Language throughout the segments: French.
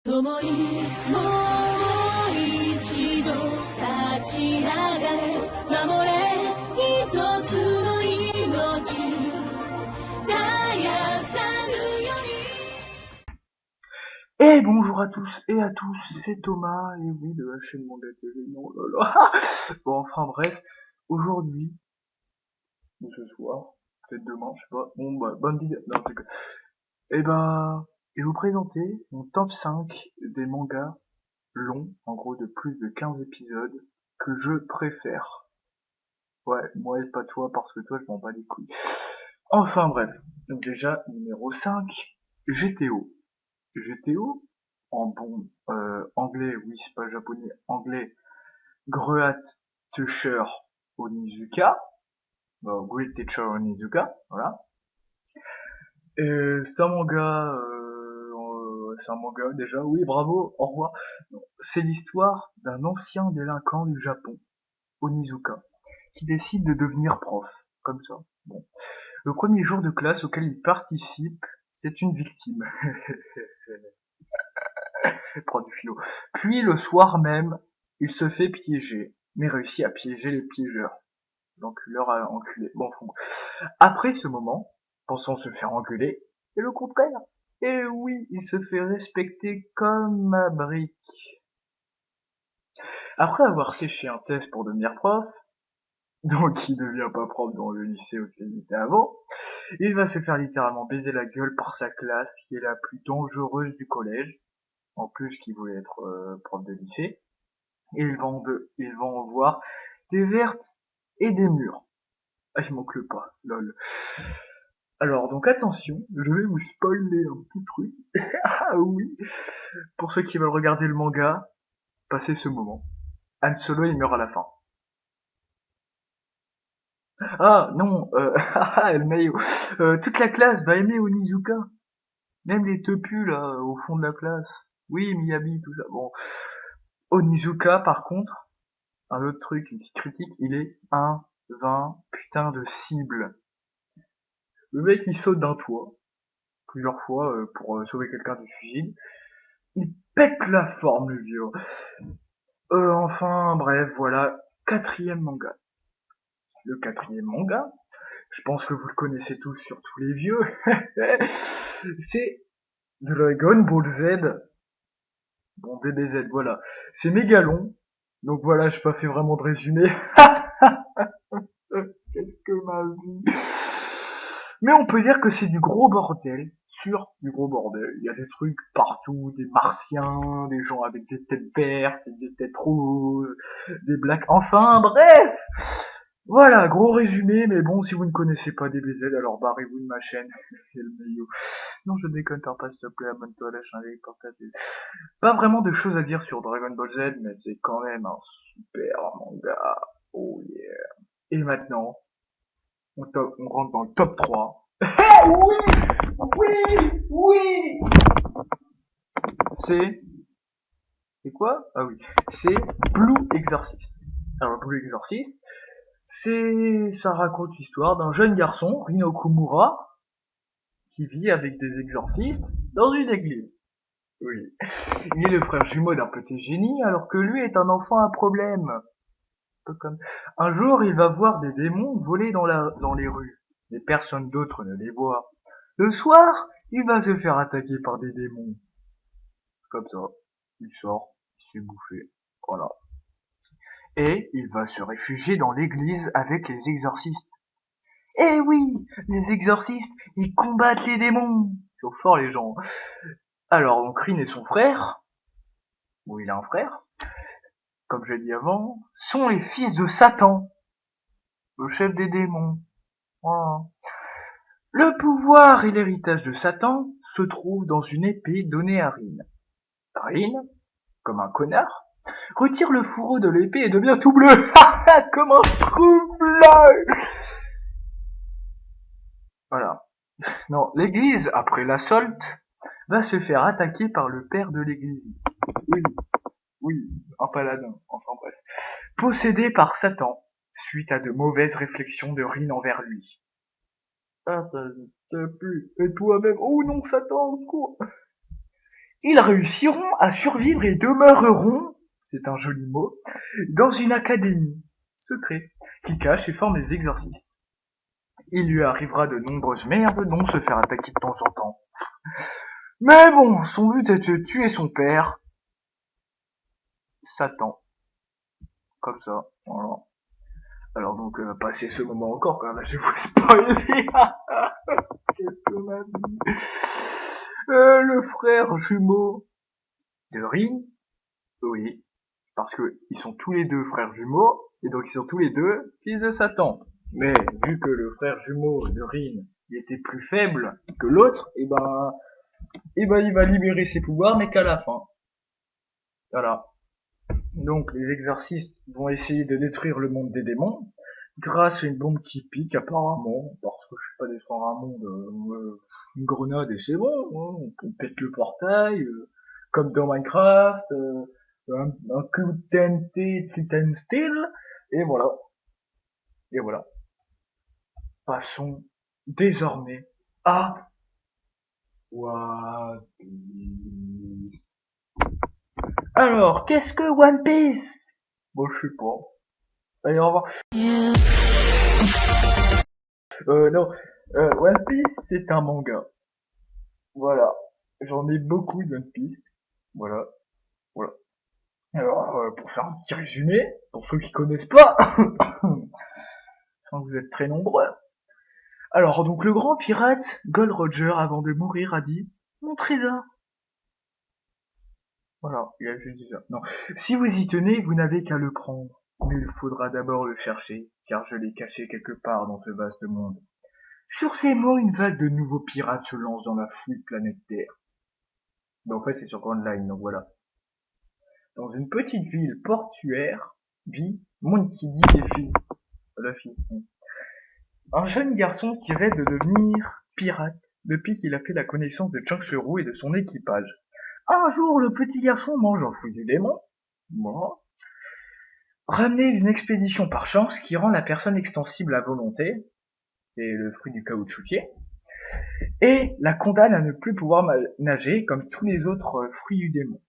共にもう一度立ち上がれ守れ一つの命絶やさぬように。Et bonjour à tous et à tous, c'est Thomas, et oui, de la chaîne Manga TV, non, là là. Bon, enfin bref, aujourd'hui, ou ce soir, peut-être demain, je sais pas, bon, bah, bonne vidéo, non, c'est que... Eh ben, je vais vous présenter mon top 5 des mangas longs, en gros de plus de 15 épisodes, que je préfère. Ouais, moi et pas toi, parce que toi, je m'en bats les couilles. Enfin bref, donc déjà, numéro 5, GTO. GTO, en bon anglais, oui, c'est pas japonais, anglais, Great Teacher Onizuka, Great Teacher Onizuka, voilà. C'est un manga déjà, oui, bravo, au revoir. C'est l'histoire d'un ancien délinquant du Japon, Onizuka, qui décide de devenir prof, comme ça. Bon. Le premier jour de classe auquel il participe, c'est une victime. Prof du philo. Puis le soir même, il se fait piéger, mais réussit à piéger les piégeurs. L'enculeur a enculé. Bon, après ce moment, pensant se faire engueuler, c'est le contraire. Et oui, il se fait respecter comme ma brique. Après avoir séché un test pour devenir prof, donc il devient pas prof dans le lycée auquel il était avant, il va se faire littéralement baiser la gueule par sa classe qui est la plus dangereuse du collège, en plus qu'il voulait être prof de lycée, et ils vont en voir des vertes et des mûres. Ah, je manque le pas, lol. Alors, donc attention, je vais vous spoiler un petit truc. Ah oui, pour ceux qui veulent regarder le manga, passez ce moment. Han Solo, il meurt à la fin. Ah, non, El Mayo. Toute la classe va aimer Onizuka. Même les teupus, là, au fond de la classe. Oui, Miyabi, tout ça. Bon. Onizuka, par contre, un autre truc, une petite critique, il est un 20 putain de cible. Le mec, il saute d'un toit, plusieurs fois, pour sauver quelqu'un du suicide. Il pète la forme, le vieux. Enfin, bref, voilà. Quatrième manga. Le quatrième manga, je pense que vous le connaissez tous, surtout les vieux. C'est Dragon Ball Z. Bon, DBZ, voilà. C'est méga long. Donc voilà, j'ai pas fait vraiment de résumé. Qu'est-ce que ma vie. Mais on peut dire que c'est du gros bordel. Sur du gros bordel. Il y a des trucs partout, des martiens, des gens avec des têtes vertes, des têtes roses, des blacks. Enfin, bref. Voilà, gros résumé, mais bon, si vous ne connaissez pas DBZ, alors barrez-vous de ma chaîne. C'est le meilleur. Non, je déconne, t'en pas, s'il te plaît, abonne-toi à la chaîne, partage. Pas vraiment de choses à dire sur Dragon Ball Z, mais c'est quand même un super manga. Oh yeah. Et maintenant, on rentre dans le top 3. Oui, oui, oui. C'est quoi? Ah oui, c'est Blue Exorcist. Alors Blue Exorcist, ça raconte l'histoire d'un jeune garçon, Rino Kumura, qui vit avec des exorcistes dans une église. Oui. Il est le frère jumeau d'un petit génie, alors que lui est un enfant à problème. Un peu comme... Un jour, il va voir des démons voler dans les rues, mais personne d'autre ne les voit. Le soir, il va se faire attaquer par des démons. Comme ça, il sort, il se fait bouffer. Voilà. Et il va se réfugier dans l'église avec les exorcistes. Eh oui, les exorcistes, ils combattent les démons. Ils sont forts les gens. Alors, donc Rin et son frère, ou il a un frère, comme je l'ai dit avant, sont les fils de Satan, le chef des démons. Voilà. Le pouvoir et l'héritage de Satan se trouvent dans une épée donnée à Rin. Rin, comme un connard, retire le fourreau de l'épée et devient tout bleu. Comme un trouble. Voilà. Non, l'église, après l'assaut, va se faire attaquer par le père de l'église. Oui, oui, un paladin, enfin bref. Possédé par Satan, suite à de mauvaises réflexions de Rin envers lui. Ah, ça te pue. Et toi-même, oh non, Satan, au secours. Ils réussiront à survivre et demeureront, c'est un joli mot, dans une académie secrète qui cache et forme les exorcistes. Il lui arrivera de nombreuses merdes, dont se faire attaquer de temps en temps. Mais bon, son but est de tuer son père, Satan. Comme ça, voilà. Alors donc, passez ce moment encore, quand même, je vais vous spoiler. Qu'est-ce qu'on a dit le frère jumeau de Rin, oui, parce que ils sont tous les deux frères jumeaux, et donc ils sont tous les deux fils de Satan. Mais vu que le frère jumeau de Rin il était plus faible que l'autre, et ben il va libérer ses pouvoirs, mais qu'à la fin. Voilà. Donc les exorcistes vont essayer de détruire le monde des démons grâce à une bombe qui pique apparemment, parce que je suis pas défendre un monde, une grenade et c'est bon, hein, on pète le portail, comme dans Minecraft, un coup de TNT, Titan Steel, et voilà. Et voilà. Passons désormais à One Piece. Alors, qu'est-ce que One Piece? Bon, je sais pas. Allez, au revoir. Non. One Piece, c'est un manga. Voilà. J'en ai beaucoup de One Piece. Voilà. Voilà. Alors, pour faire un petit résumé, pour ceux qui connaissent pas, vous êtes très nombreux. Alors, donc, le grand pirate, Gold Roger, avant de mourir, a dit, mon trésor. Voilà, il a juste dit ça. Non. Si vous y tenez, vous n'avez qu'à le prendre. Mais il faudra d'abord le chercher, car je l'ai caché quelque part dans ce vaste monde. Sur ces mots, une vague de nouveaux pirates se lance dans la fouille planétaire. Ben, en fait, c'est sur Grand Line, donc voilà. Dans une petite ville portuaire, vit Monkey D. Luffy. Luffy. Un jeune garçon qui rêve de devenir pirate depuis qu'il a fait la connaissance de Changshuru et de son équipage. Un jour, le petit garçon mange un fruit du démon. Bon. Ramener une expédition par chance qui rend la personne extensible à volonté. C'est le fruit du caoutchoutier. Et la condamne à ne plus pouvoir nager comme tous les autres fruits du démon.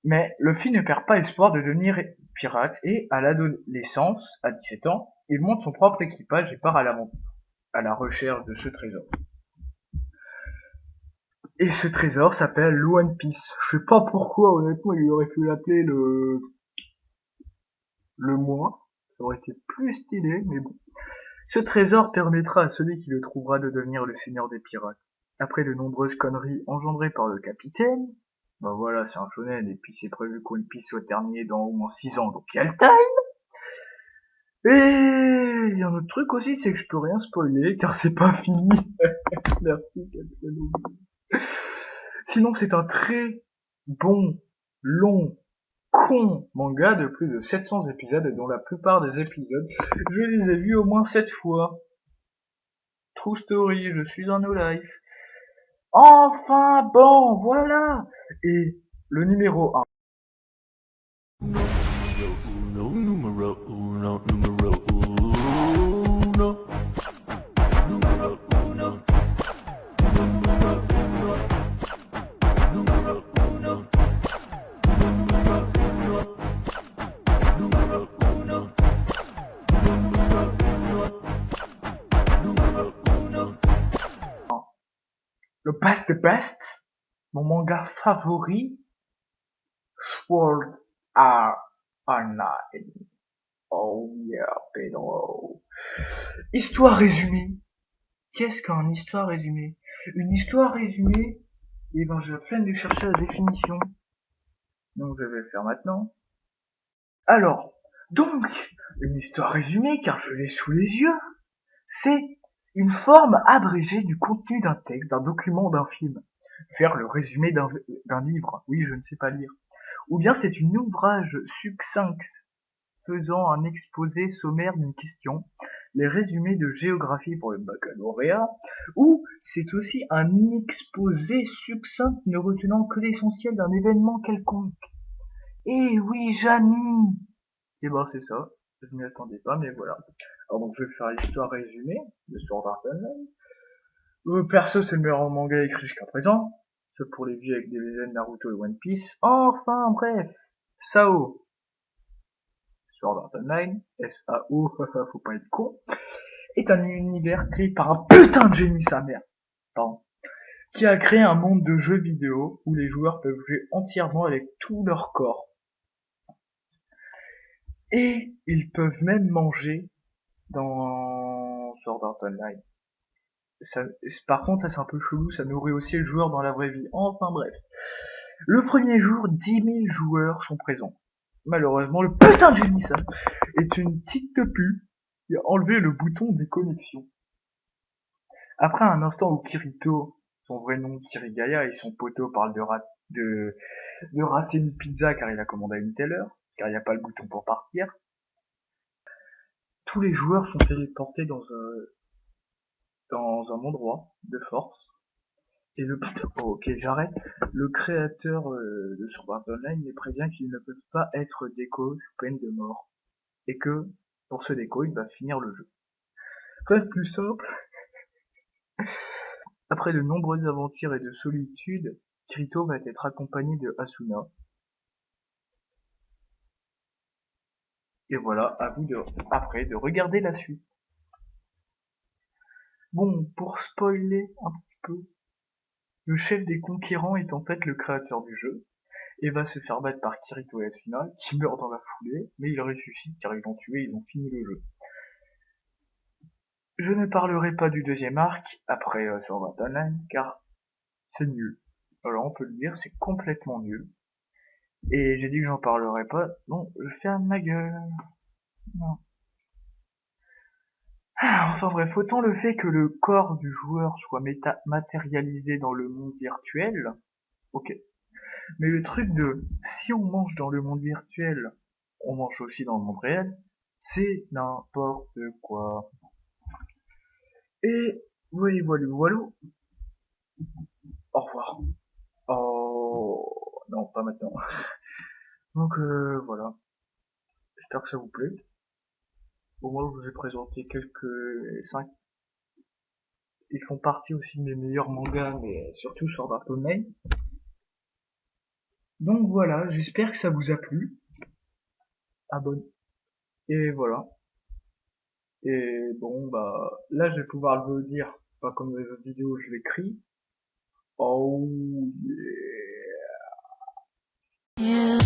Mais Luffy ne perd pas espoir de devenir pirate et, à l'adolescence, à 17 ans, il monte son propre équipage et part à la recherche de ce trésor. Et ce trésor s'appelle l'One Piece. Je sais pas pourquoi, honnêtement, il aurait pu l'appeler le moi. Ça aurait été plus stylé, mais bon. Ce trésor permettra à celui qui le trouvera de devenir le seigneur des pirates. Après de nombreuses conneries engendrées par le capitaine, ben voilà, c'est un shonen, et puis c'est prévu qu'One Piece soit terminé dans au moins 6 ans, donc il y a le time. Et il y a un autre truc aussi, c'est que je peux rien spoiler, car c'est pas fini. Merci, Captain. Sinon, c'est un très bon, long, con manga de plus de 700 épisodes, dont la plupart des épisodes, je les ai vus au moins 7 fois. True story, je suis un no life. Enfin, bon, voilà. Et le numéro 1. Le best, mon manga favori, Sword Art Online. Oh yeah, Pedro. Histoire résumée. Qu'est-ce qu'une histoire résumée? Une histoire résumée, eh ben je viens de chercher la définition. Donc je vais le faire maintenant. Alors, donc, une histoire résumée, car je l'ai sous les yeux, c'est une forme abrégée du contenu d'un texte, d'un document, d'un film. Faire le résumé d'un livre. Oui, je ne sais pas lire. Ou bien c'est un ouvrage succinct faisant un exposé sommaire d'une question, les résumés de géographie pour le baccalauréat, ou c'est aussi un exposé succinct ne retenant que l'essentiel d'un événement quelconque. Eh oui, Jamy! Et ben c'est ça, je m'y attendais pas, mais voilà. Alors donc je vais faire l'histoire résumée de Sword Art Online. Perso c'est le meilleur manga écrit jusqu'à présent. Ça pour les vieux avec des DBZ, Naruto et One Piece. Enfin bref, SAO, Sword Art Online, SAO, faut pas être con, est un univers créé par un putain de génie sa mère, pardon, qui a créé un monde de jeux vidéo où les joueurs peuvent jouer entièrement avec tout leur corps. Et ils peuvent même manger dans Sword Art Online. Ça, par contre, ça c'est un peu chelou, ça nourrit aussi le joueur dans la vraie vie. Enfin bref. Le premier jour, 10 000 joueurs sont présents. Malheureusement, le putain de Génie-san est une petite pu qui a enlevé le bouton des connexions. Après un instant où Kirito, son vrai nom Kirigaya, et son poteau parlent de rater une pizza car il a commandé à une telle heure, car il n'y a pas le bouton pour partir, tous les joueurs sont téléportés dans un endroit de force. Et ok, j'arrête. Le créateur de Sword Art Online les prévient qu'ils ne peuvent pas être déco sous peine de mort. Et que, pour ce déco, il va finir le jeu. Rien de plus simple. Après de nombreuses aventures et de solitude, Kirito va être accompagné de Asuna. Et voilà, à vous après de regarder la suite. Bon, pour spoiler un petit peu, le chef des conquérants est en fait le créateur du jeu, et va se faire battre par Kirito et Asuna, qui meurt dans la foulée, mais il ressuscite car ils l'ont tué, ils ont fini le jeu. Je ne parlerai pas du deuxième arc, après Sword Art Online, car c'est nul. Alors on peut le dire, c'est complètement nul. Et j'ai dit que j'en parlerai pas, non, je ferme ma gueule. Non. Enfin bref, autant le fait que le corps du joueur soit matérialisé dans le monde virtuel, ok. Mais le truc de si on mange dans le monde virtuel, on mange aussi dans le monde réel, c'est n'importe quoi. Et oui, voilà, voilà. Au revoir. Oh non, pas maintenant. Donc voilà. J'espère que ça vous plaît. Au moins, je vous ai présenté quelques 5. Ils font partie aussi de mes meilleurs mangas, mais surtout sur Art Online. Donc voilà, j'espère que ça vous a plu. Abonne. Et voilà. Et bon, bah, là, je vais pouvoir le dire, pas comme dans les autres vidéos, je l'écris. Oh yeah. You